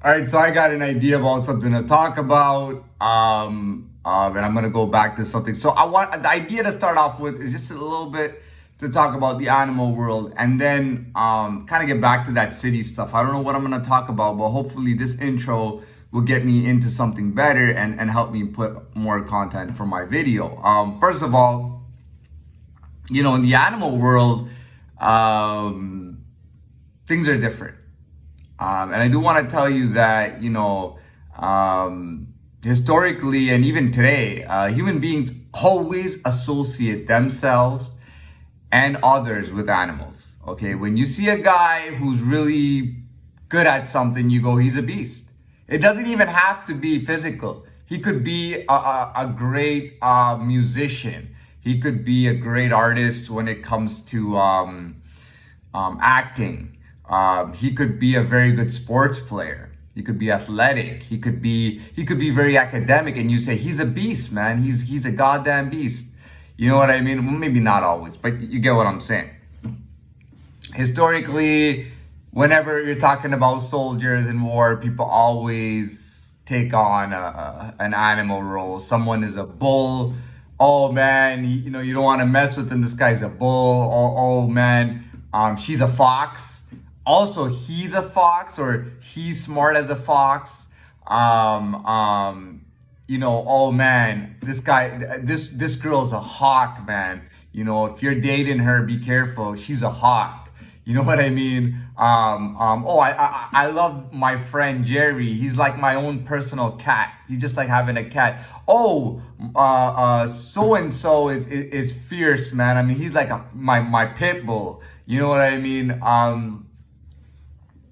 All right, so I got an idea about something to talk about, and I'm gonna go back to something. So I want the idea to start off with is just a little bit to talk about the animal world, and then kind of get back to that city stuff. I don't know what I'm gonna talk about, but hopefully this intro will get me into something better and help me put more content for my video. First of all, in the animal world, things are different. And I do want to tell you that, historically and even today, human beings always associate themselves and others with animals. Okay, when you see a guy who's really good at something, you go, he's a beast. It doesn't even have to be physical. He could be a great musician. He could be a great artist when it comes to acting. He could be a very good sports player. He could be athletic. He could be very academic, and you say he's a beast, man. He's a goddamn beast. You know what I mean? Well, maybe not always, but you get what I'm saying. Historically, whenever you're talking about soldiers in war, people always take on an animal role. Someone is a bull. Oh man, you don't want to mess with him. This guy's a bull. Oh man, she's a fox. Also, he's a fox, or he's smart as a fox. Oh man, this girl's a hawk, man. If you're dating her, be careful. She's a hawk. You know what I mean? I love my friend Jerry. He's like my own personal cat. He's just like having a cat. So and so is fierce, man. I mean, he's like my pit bull. You know what I mean?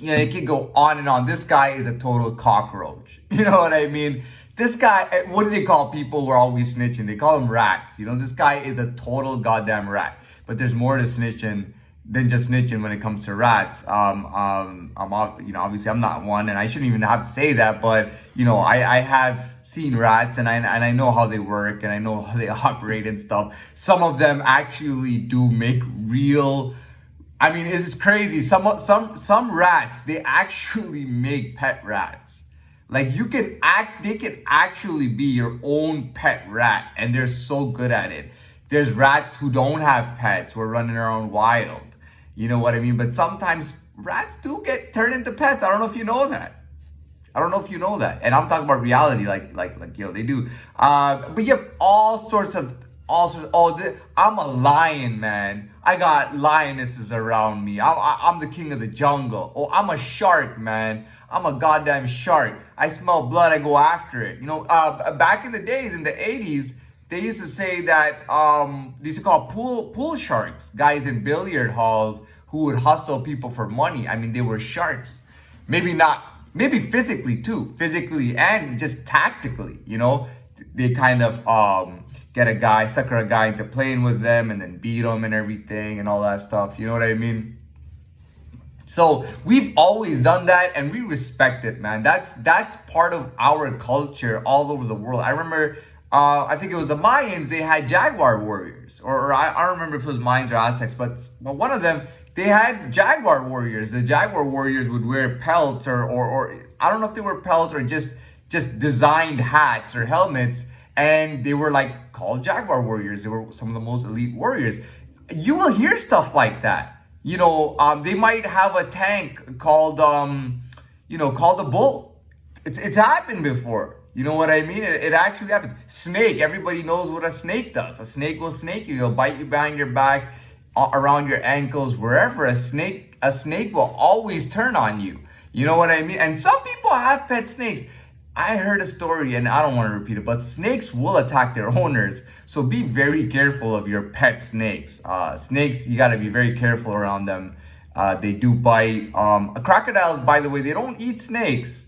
It can go on and on. This guy is a total cockroach. You know what I mean? This guy, what do they call people who are always snitching? They call them rats. This guy is a total goddamn rat. But there's more to snitching than just snitching when it comes to rats. Obviously I'm not one, and I shouldn't even have to say that, but I have seen rats, and I know how they work, and I know how they operate and stuff. Some of them actually do make real. I mean, it's crazy. Some rats, they actually make pet rats. Like they can actually be your own pet rat, and they're so good at it. There's rats who don't have pets, who are running around wild. You know what I mean? But sometimes rats do get turned into pets. I don't know if you know that. And I'm talking about reality, like they do. But you have all sorts of. I'm a lion, man. I got lionesses around me. I'm the king of the jungle. Oh, I'm a shark, man. I'm a goddamn shark. I smell blood, I go after it. Back in the days, in the 80s, they used to say that they used to call pool sharks, guys in billiard halls who would hustle people for money. I mean, they were sharks. Maybe physically too, physically and just tactically. They kind of sucker a guy into playing with them, and then beat him and everything and all that stuff. You know what I mean? So we've always done that, and we respect it, man. That's part of our culture all over the world. I remember, I think it was the Mayans. They had jaguar warriors, or I don't remember if it was Mayans or Aztecs, but one of them, they had jaguar warriors. The jaguar warriors would wear pelts, or I don't know if they were pelts or just designed hats or helmets, and they were like called jaguar warriors. They were some of the most elite warriors. You will hear stuff like that. They might have a tank called called a bull. It's happened before. You know what I mean? It actually happens. Snake. Everybody knows what a snake does. A snake will snake you. It'll bite you behind your back, around your ankles, wherever. A snake will always turn on you. You know what I mean? And some people have pet snakes. I heard a story, and I don't want to repeat it, but snakes will attack their owners. So be very careful of your pet snakes. Snakes, you got to be very careful around them. They do bite. Crocodiles, by the way, they don't eat snakes.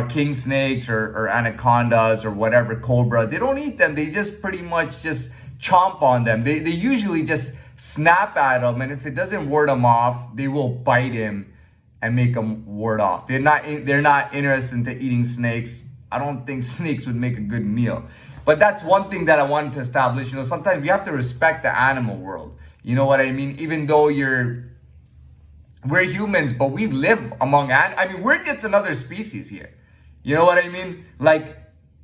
King snakes or anacondas or whatever, cobra. They don't eat them. They just pretty much just chomp on them. They usually just snap at them, and if it doesn't ward them off, they will bite him and make them ward off. They're not interested into eating snakes. I don't think snakes would make a good meal. But that's one thing that I wanted to establish. Sometimes you have to respect the animal world. You know what I mean? Even though you're We're humans, but we live among I mean, we're just another species here. You know what I mean? Like,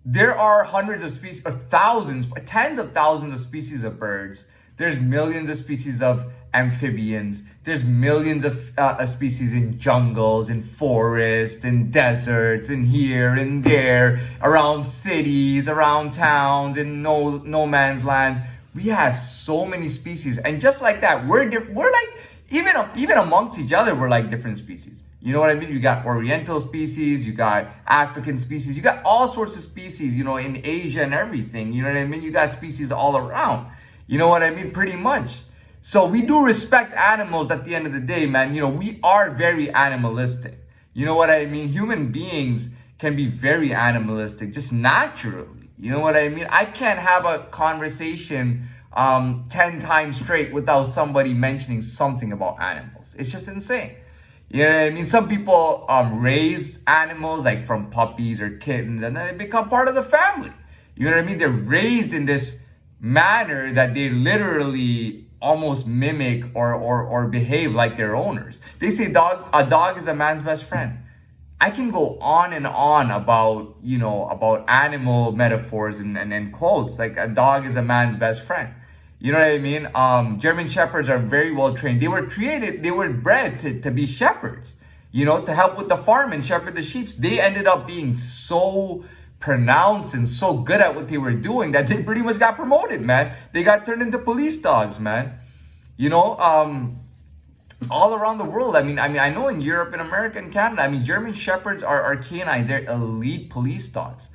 there are hundreds of species, or thousands, tens of thousands of species of birds. There's millions of species of amphibians. There's millions of species in jungles, in forests, in deserts, in here and there, around cities, around towns, in no man's land. We have so many species, and just like that, we're like, even amongst each other, we're like different species. You know what I mean? You got Oriental species, you got African species, you got all sorts of species, you know, in Asia and everything. You know what I mean? You got species all around. You know what I mean? Pretty much. So we do respect animals at the end of the day, man. You know, we are very animalistic. You know what I mean? Human beings can be very animalistic, just naturally. You know what I mean? I can't have a conversation 10 times straight without somebody mentioning something about animals. It's just insane. You know what I mean? Some people raise animals like from puppies or kittens, and then they become part of the family. You know what I mean? They're raised in this manner that they literally almost mimic or behave like their owners. They say a dog is a man's best friend. I can go on and on about, you know, about animal metaphors and quotes, like a dog is a man's best friend. You know what I mean? German Shepherds are very well trained. They were bred to be shepherds, you know, to help with the farm and shepherd the sheep. They ended up being so pronounced and so good at what they were doing that they pretty much got promoted, man. They got turned into police dogs, man. You know, all around the world. I mean, I know in Europe and America and Canada, I mean, German Shepherds are canines. They're elite police dogs.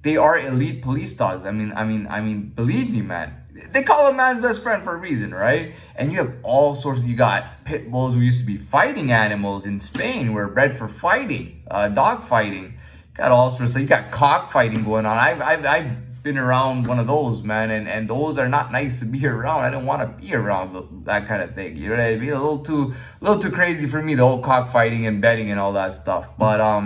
They are elite police dogs. I mean, believe me, man. They call a man's best friend for a reason, right? And you have all sorts you got pit bulls who used to be fighting animals in Spain, were bred for fighting, dog fighting. Got all sorts. So you got cockfighting going on. I've been around one of those, man, and those are not nice to be around. I don't want to be around that kind of thing. You know what I mean? A little too crazy for me, the whole cockfighting and betting and all that stuff. But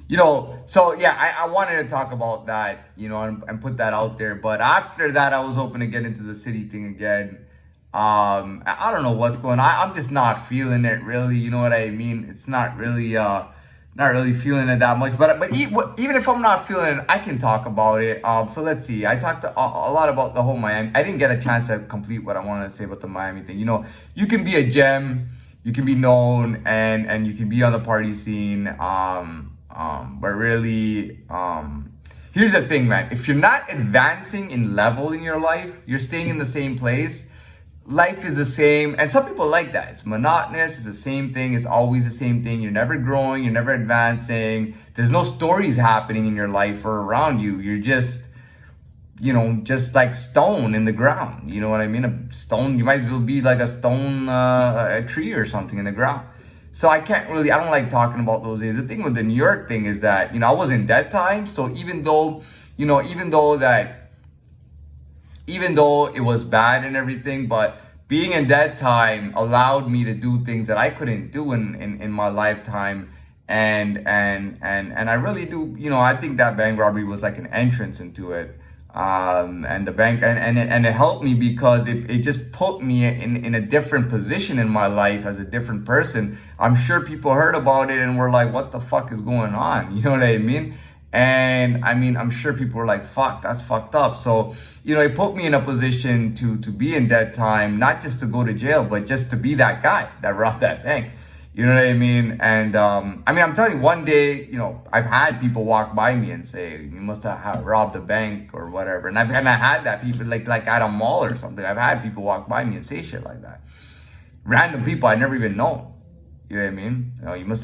you know, so yeah, I wanted to talk about that, you know, and put that out there. But after that, I was hoping to get into the city thing again. I don't know what's going on. I'm just not feeling it really. You know what I mean? It's not really feeling it that much. But even if I'm not feeling it, I can talk about it. So let's see. I talked a lot about the whole Miami. I didn't get a chance to complete what I wanted to say about the Miami thing. You know, you can be a gem, you can be known, and you can be on the party scene. But really, here's the thing, man. If you're not advancing in level in your life, you're staying in the same place. Life is the same. And some people like that. It's monotonous. It's the same thing. It's always the same thing. You're never growing. You're never advancing. There's no stories happening in your life or around you. You're just, you know, just like stone in the ground. You know what I mean? A stone, you might as well be like a stone, a tree or something in the ground. So I don't like talking about those days. The thing with the New York thing is that, you know, I was in that time. So even though it was bad and everything, but being in that time allowed me to do things that I couldn't do in my lifetime. And I really do, you know, I think that bank robbery was like an entrance into it. And the bank and it helped me because it just put me in a different position in my life as a different person. I'm sure people heard about it and were like, what the fuck is going on? You know what I mean? And I mean, I'm sure people were like, fuck, that's fucked up. So, you know, it put me in a position to be in that time, not just to go to jail, but just to be that guy that robbed that bank. You know what I mean? And I'm telling you, one day, you know, I've had people walk by me and say, you must have robbed a bank or whatever. And I had that people like at a mall or something. I've had people walk by me and say shit like that. Random people I never even known. You know what I mean? You know, you must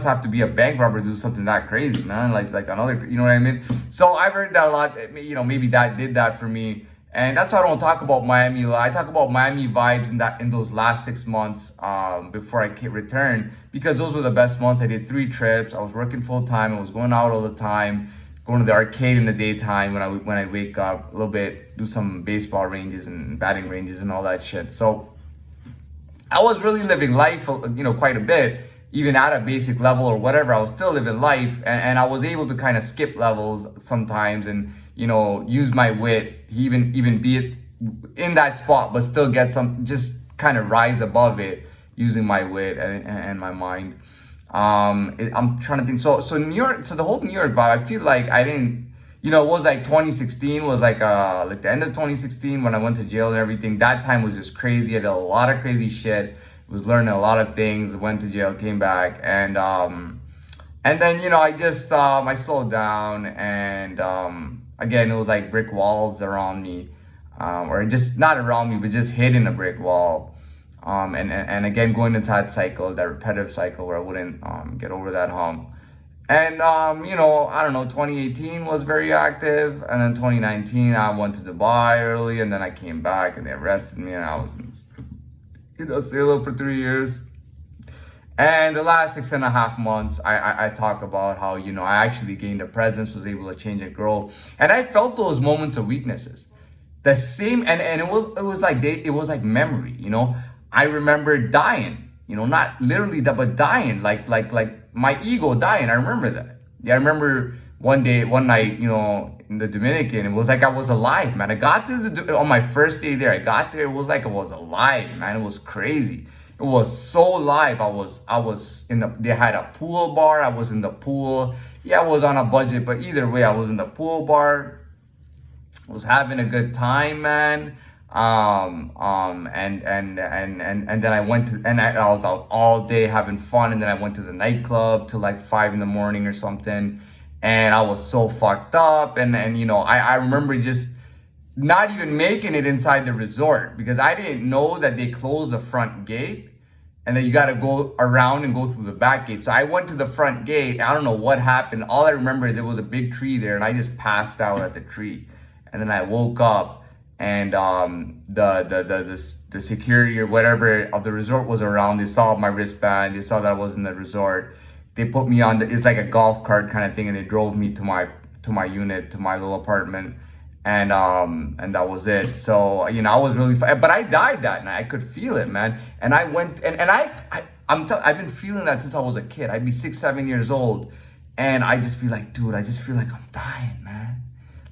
have to be a bank robber to do something that crazy, man. Like another, you know what I mean? So I've heard that a lot. You know, maybe that did that for me. And that's why I don't talk about Miami. I talk about Miami vibes in those last 6 months before I returned, because those were the best months. I did 3 trips. I was working full time. I was going out all the time, going to the arcade in the daytime when I wake up a little bit, do some baseball ranges and batting ranges and all that shit. So I was really living life, you know, quite a bit, even at a basic level or whatever. I was still living life, and I was able to kind of skip levels sometimes and, you know, use my wit, even be it in that spot, but still get some, just kind of rise above it using my wit and my mind. I'm trying to think. So New York, so the whole New York vibe, I feel like I didn't, it was like 2016 was like the end of 2016 when I went to jail and everything. That time was just crazy. I did a lot of crazy shit. Was learning a lot of things. Went to jail, came back, and then I just I slowed down, and again it was like brick walls around me, or just not around me, but just hitting a brick wall. And again, going into that cycle, that repetitive cycle where I wouldn't get over that hump. And, I don't know, 2018 was very active. And then 2019, I went to Dubai early, and then I came back and they arrested me, and I was in Salem for 3 years. And the last 6.5 months, I talk about how, I actually gained a presence, was able to change and grow. And I felt those moments of weaknesses. The same, and it was like memory, I remember dying, not literally that, but dying, like my ego dying. I remember that. Yeah, I remember one night, in the Dominican, it was like I was alive, man. I got to on my first day there, I got there, it was like I was alive, man. It was crazy. It was so live. I was they had a pool bar. I was in the pool. Yeah, I was on a budget, but either way, I was in the pool bar. I was having a good time, man. And then I went to, and I was out all day having fun, and then I went to the nightclub till like 5 a.m. or something, and I was so fucked up, and I remember just not even making it inside the resort because I didn't know that they closed the front gate and then you got to go around and go through the back gate. So I went to the front gate. I don't know what happened. All I remember is there was a big tree there, and I just passed out at the tree, and then I woke up. And the security or whatever of the resort was around. They saw my wristband. They saw that I was in the resort. They put me on it's like a golf cart kind of thing, and they drove me to my unit, to my little apartment, and that was it. So I was really but I died that night. I could feel it, man. And I went and I've been feeling that since I was a kid. I'd be 6-7 years old, and I just be like, dude, I just feel like I'm dying, man.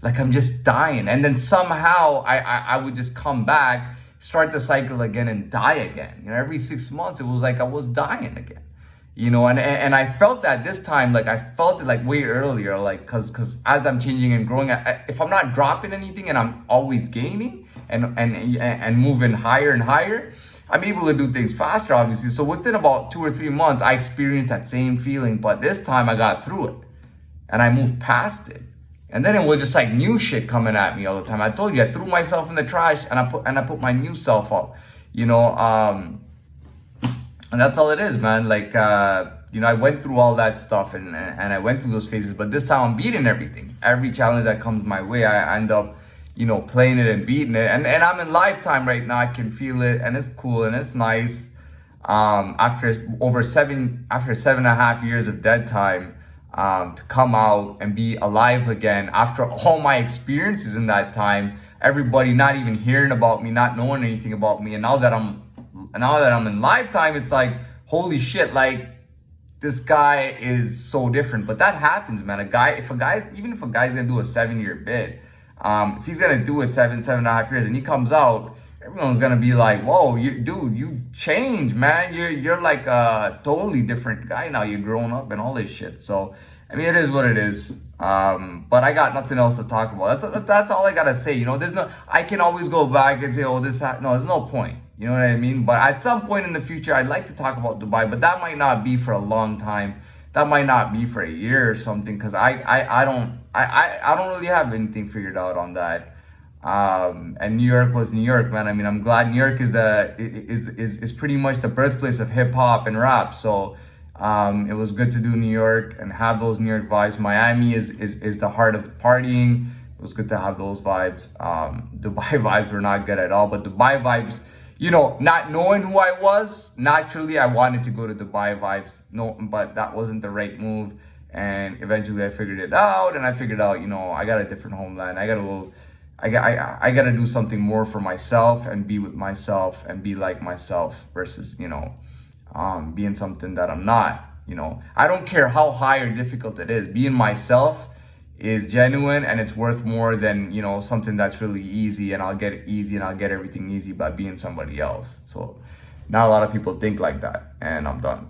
Like I'm just dying. And then somehow I would just come back, start the cycle again, and die again. Every 6 months, it was like I was dying again. And I felt that this time, like I felt it like way earlier, like cause as I'm changing and growing, if I'm not dropping anything and I'm always gaining and moving higher and higher, I'm able to do things faster, obviously. So within about 2 or 3 months, I experienced that same feeling, but this time I got through it and I moved past it. And then it was just like new shit coming at me all the time. I told you, I threw myself in the trash and I put my new self up, and that's all it is, man. Like, I went through all that stuff and I went through those phases, but this time I'm beating everything. Every challenge that comes my way, I end up, playing it and beating it. And I'm in lifetime right now. I can feel it, and it's cool and it's nice. After 7.5 years of dead time, to come out and be alive again after all my experiences in that time, everybody not even hearing about me, not knowing anything about me, and now that I'm in lifetime, it's like, holy shit, like this guy is so different. But that happens, man. Even if a guy's gonna do a 7-year bid, if he's gonna do it 7.5 years, and he comes out, everyone's gonna be like, whoa, you've changed, man. You're like a totally different guy now. You're grown up and all this shit. So, I mean, it is what it is. But I got nothing else to talk about. That's all I gotta say. I can always go back and say, oh, no, there's no point. You know what I mean? But at some point in the future, I'd like to talk about Dubai, but that might not be for a long time. That might not be for a year or something, because I don't really have anything figured out on that. And New York was New York, man. I mean, I'm glad New York is pretty much the birthplace of hip hop and rap. So it was good to do New York and have those New York vibes. Miami is the heart of partying. It was good to have those vibes. Dubai vibes were not good at all, but Dubai vibes, not knowing who I was, naturally I wanted to go to Dubai vibes. No, but that wasn't the right move. And eventually I figured it out, and I figured out, I got a different homeland. I gotta do something more for myself and be with myself and be like myself versus, being something that I'm not, I don't care how high or difficult it is. Being myself is genuine and it's worth more than, you know, something that's really easy and I'll get it easy and I'll get everything easy by being somebody else. So not a lot of people think like that, and I'm done.